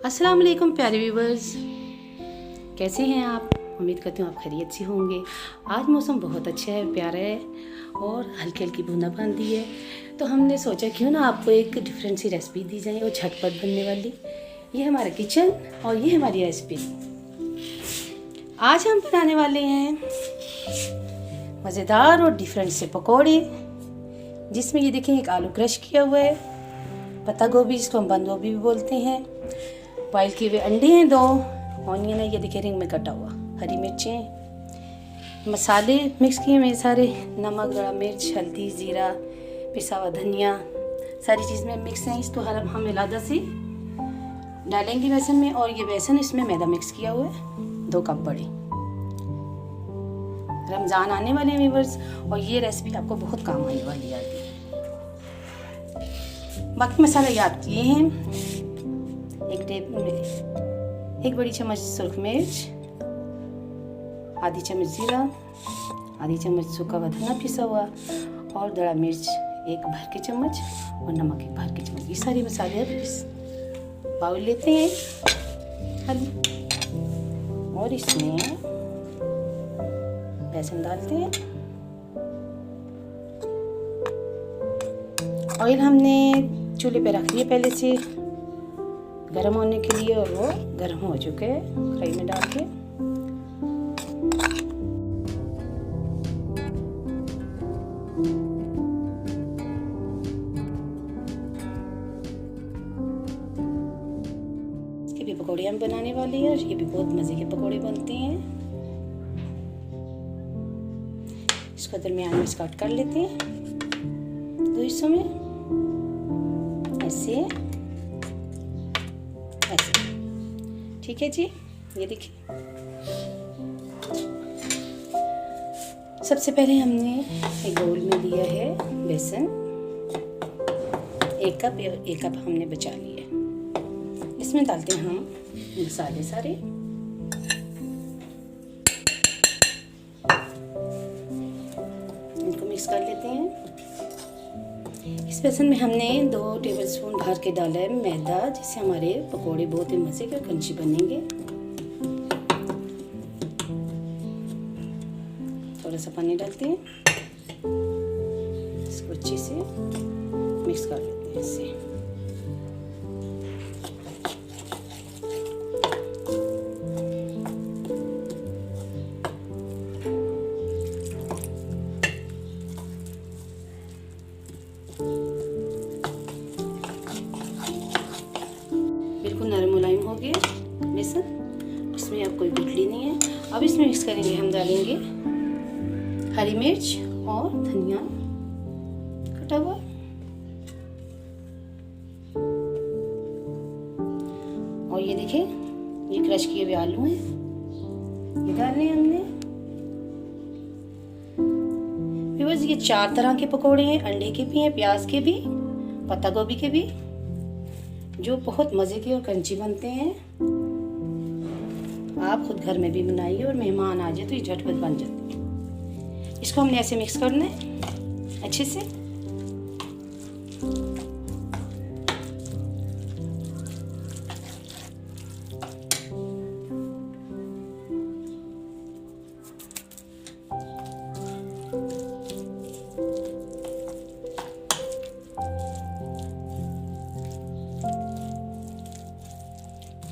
अस्सलाम वालेकुम प्यारे व्यूवर्स, कैसे हैं आप? उम्मीद करती हूँ आप खैरियत से होंगे। आज मौसम बहुत अच्छा है, प्यारा है और हल्की हल्की बूंदाबांदी है। तो हमने सोचा क्यों ना आपको एक डिफरेंट सी रेसिपी दी जाए और झटपट बनने वाली। ये हमारा किचन और ये हमारी रेसिपी। आज हम बनाने वाले हैं मज़ेदार और डिफरेंट से पकौड़े, जिसमें ये देखें एक आलू क्रश किया हुआ है, पत्ता गोभी जिसको हम बंद गोभी भी बोलते हैं, बॉयल किए हुए अंडे हैं 2, ऑनियन है ये देखिए रिंग में कटा हुआ, हरी मिर्चें, मसाले मिक्स किए हुए सारे, नमक, गड़ा मिर्च, हल्दी, ज़ीरा, पिसा हुआ धनिया, सारी चीज़ में मिक्स हैं। इसको हम इलादा से डालेंगे बेसन में, और ये बेसन इसमें मैदा मिक्स किया हुआ है 2 कप बड़े। रमज़ान आने वाले हैं व्यूअर्स, और ये रेसिपी आपको बहुत काम आने वाली है। बाकी मसाला याद किए हैं, 1 बड़ी चम्मच सुरख मिर्च, आधी चम्मच जीरा, आधी चम्मच सूखा हुआ धनिया पिसा हुआ, और दड़ा मिर्च 1 भर के चम्मच, और नमक 1 भर के चम्मच। ये सारे मसाले अब इस बाउल लेते हैं और इसमें बेसन डालते हैं। ऑयल हमने चूल्हे पे रख दिया पहले से गरम होने के लिए, और वो गरम हो चुके हैं। कढ़ाई में डाल के इसके भी पकौड़े हम बनाने वाले हैं, और ये भी बहुत मज़े के पकौड़े बनते हैं। इसको दरमियान में कट कर लेते हैं 2 हिस्सों में, ऐसे ऐसे, ठीक है जी। ये देखिए, सबसे पहले हमने एक बाउल में लिया है बेसन, 1 कप, 1 कप हमने बचा लिया। इसमें डालते हैं हम मसाले सारे, इनको मिक्स कर लेते हैं। इस बेसन में हमने 2 टेबलस्पून भर के डाला है मैदा, जिससे हमारे पकोड़े बहुत ही मज़े के और क्रंची बनेंगे। थोड़ा सा पानी डालते हैं, इसको अच्छे से मिक्स कर लेते हैं इससे। बिल्कुल नरम मुलायम हो गया बेसन, इसमें अब कोई गुठली नहीं है। अब इसमें मिक्स करेंगे, हम डालेंगे हरी मिर्च और धनिया कटा हुआ, और ये देखिए ये क्रश किए हुए आलू हैं, ये डालने हैं हमने। व्यूअर्स, ये 4 तरह के पकोड़े हैं, अंडे के भी हैं, प्याज के भी, पत्ता गोभी के भी, जो बहुत मज़े के और क्रंची बनते हैं। आप खुद घर में भी बनाइए, और मेहमान आ जाए तो ये झटपट बन जाते हैं। इसको हमने ऐसे मिक्स करना है अच्छे से।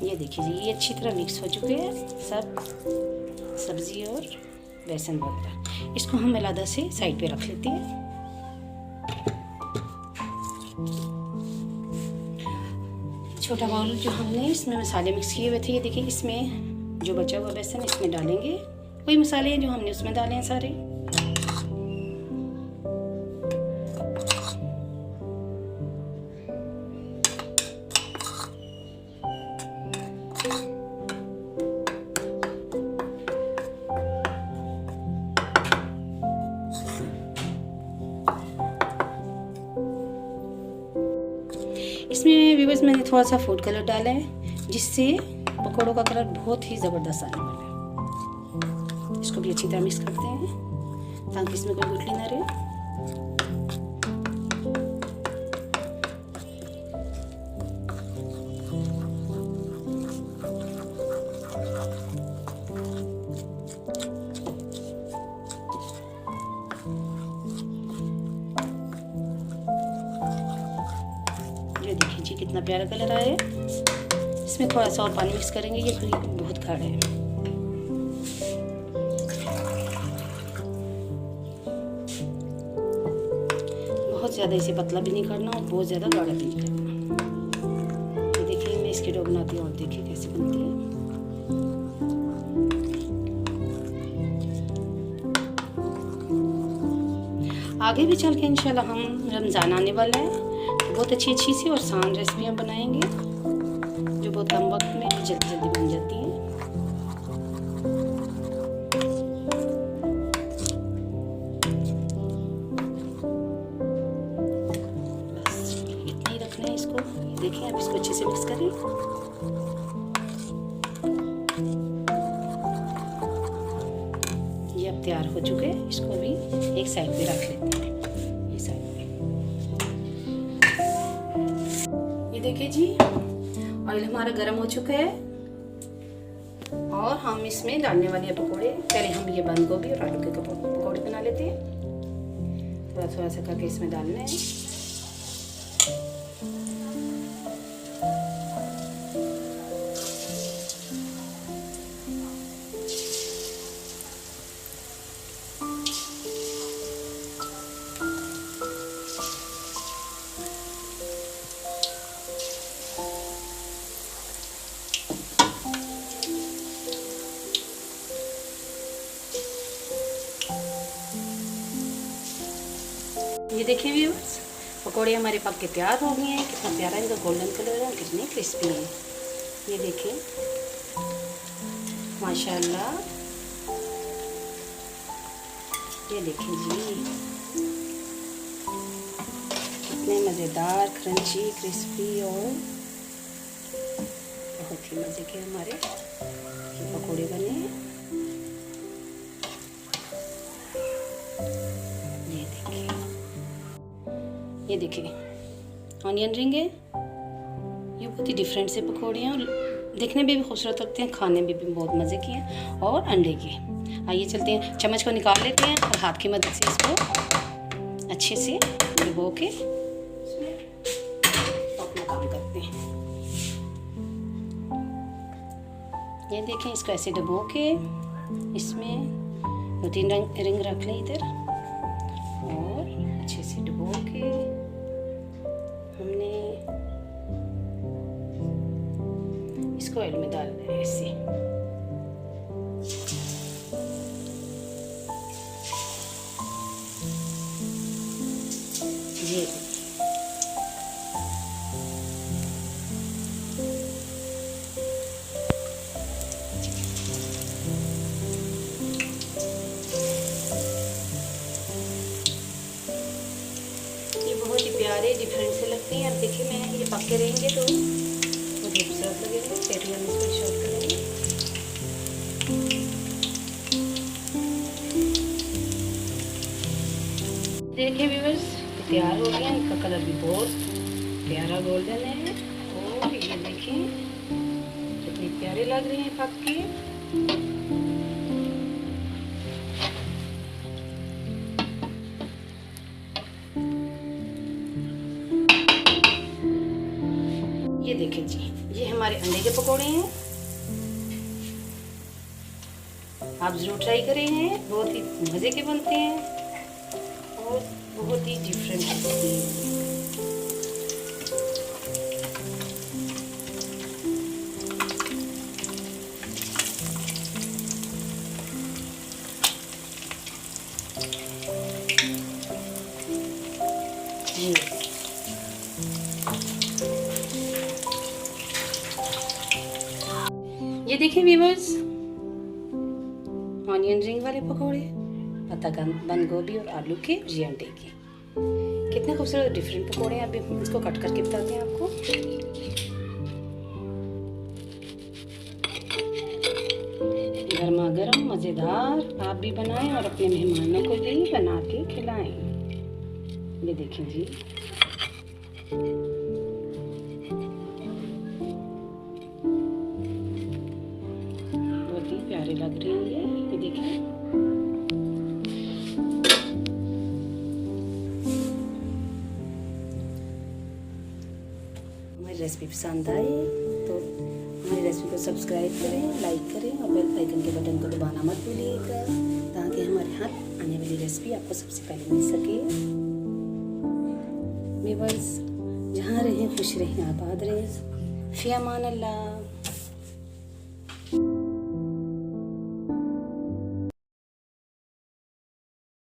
ये देखिए जी, ये अच्छी तरह मिक्स हो चुके हैं सब सब्जी और बेसन वगैरह। इसको हम अलग से साइड पे रख लेते हैं। छोटा बाउल जो हमने इसमें मसाले मिक्स किए हुए थे, ये देखिए इसमें जो बचा हुआ बेसन इसमें डालेंगे। वही मसाले हैं जो हमने उसमें डाले हैं सारे। इसमें व्यूअर्स मैंने थोड़ा सा फूड कलर डाला है, जिससे पकौड़ों का कलर बहुत ही ज़बरदस्त आने वाला है। इसको भी अच्छी तरह मिक्स करते हैं ताकि इसमें कोई गुठली ना रहे। प्यारा कलर आया है। इसमें थोड़ा सा और पानी मिक्स करेंगे, ये बहुत गाढ़ा है। बहुत ज़्यादा इसे पतला भी नहीं करना और बहुत ज़्यादा गाढ़ा भी नहीं करना। ये देखिए मैं इसकी डो बनाती हूँ और देखिए कैसे बनती है। आगे भी चल के इंशाल्लाह हम रमज़ान आने वाला है तो बहुत अच्छी सी और आसान रेसिपियाँ बनाएंगे जो बहुत कम वक्त में जल्दी जल्दी बन जाती हैं। बस इतना ही रखना है इसको। ये देखिए अब इसको अच्छे से मिक्स करें। ये अब तैयार हो चुके हैं, इसको भी एक साइड पे रख लेते हैं। ये साइड पे ये देखिए जी, ऑयल हमारा गर्म हो चुका है और हम इसमें डालने वाले हैं पकोड़े। पहले हम ये बंद गोभी और आलू के पकोड़े बना लेते हैं। थोड़ा थोड़ा सा करके इसमें डालना है। ये देखिए व्यूअर्स, पकोड़े हमारे पक के तैयार हो गए हैं। कितना प्यारा इनका गोल्डन कलर है, कितने क्रिस्पी हैं। ये देखिए माशाल्लाह। ये देखिए जी कितने मज़ेदार, क्रंची, क्रिस्पी और बहुत ही मज़े के हमारे ये पकोड़े बने हैं। ये देखिए ऑनियन रिंग है। ये बहुत ही डिफरेंट से पकौड़े हैं और देखने में भी खूबसूरत लगते हैं, खाने में भी बहुत मज़े के हैं। और अंडे के, आइए चलते हैं, चम्मच को निकाल लेते हैं और हाथ की मदद से इसको अच्छे से डुबो के इसमें अपना काम करते हैं। ये देखें, इसको ऐसे डुबो के इसमें 2-3 रिंग रख लें इधर और अच्छे से डुबो के हमने इसको ऑयल में डालना है ऐसे। ये बहुत ही प्यारे डिफरेंट से लगते हैं। अब देखिए मैं ये पक्के रहेंगे तो बहुत खूबसूरत लगेंगे। फिर हम इसको शॉर्ट करेंगे। देखिए व्यूअर्स, तैयार हो गया। इनका कलर भी बहुत प्यारा गोल्डन है और ये देखिए कितने प्यारे लग रहे हैं पक के। ये देखिए जी, ये हमारे अंडे के पकोड़े हैं। आप ज़रूर ट्राई करें हैं, बहुत ही मज़े के बनते हैं और बहुत ही डिफरेंट लगते हैं। ये देखिए व्यूअर्स, ऑनियन रिंग वाले पकोड़े, पत्ता बंद गोभी और आलू के और ये अंडे के। कितने खूबसूरत डिफरेंट पकोड़े हैं। अभी इसको कट करके बताते हैं आपको। गर्मा गर्म मज़ेदार आप भी बनाएं और अपने मेहमानों को भी बना के खिलाएं। ये देखें जी, प्यारे लग रहे हैं ये देखिए। हमारी रेसिपी पसंद आए तो हमारी रेसिपी को सब्सक्राइब करें, लाइक करें और बेल आइकन के बटन को दबाना मत भूलिएगा ताकि हमारे हाथ आने वाली रेसिपी आपको सबसे पहले मिल सके। व्यूअर्स, जहाँ रहें खुश रहें, आबाद रहें। फ़ी अमान अल्लाह।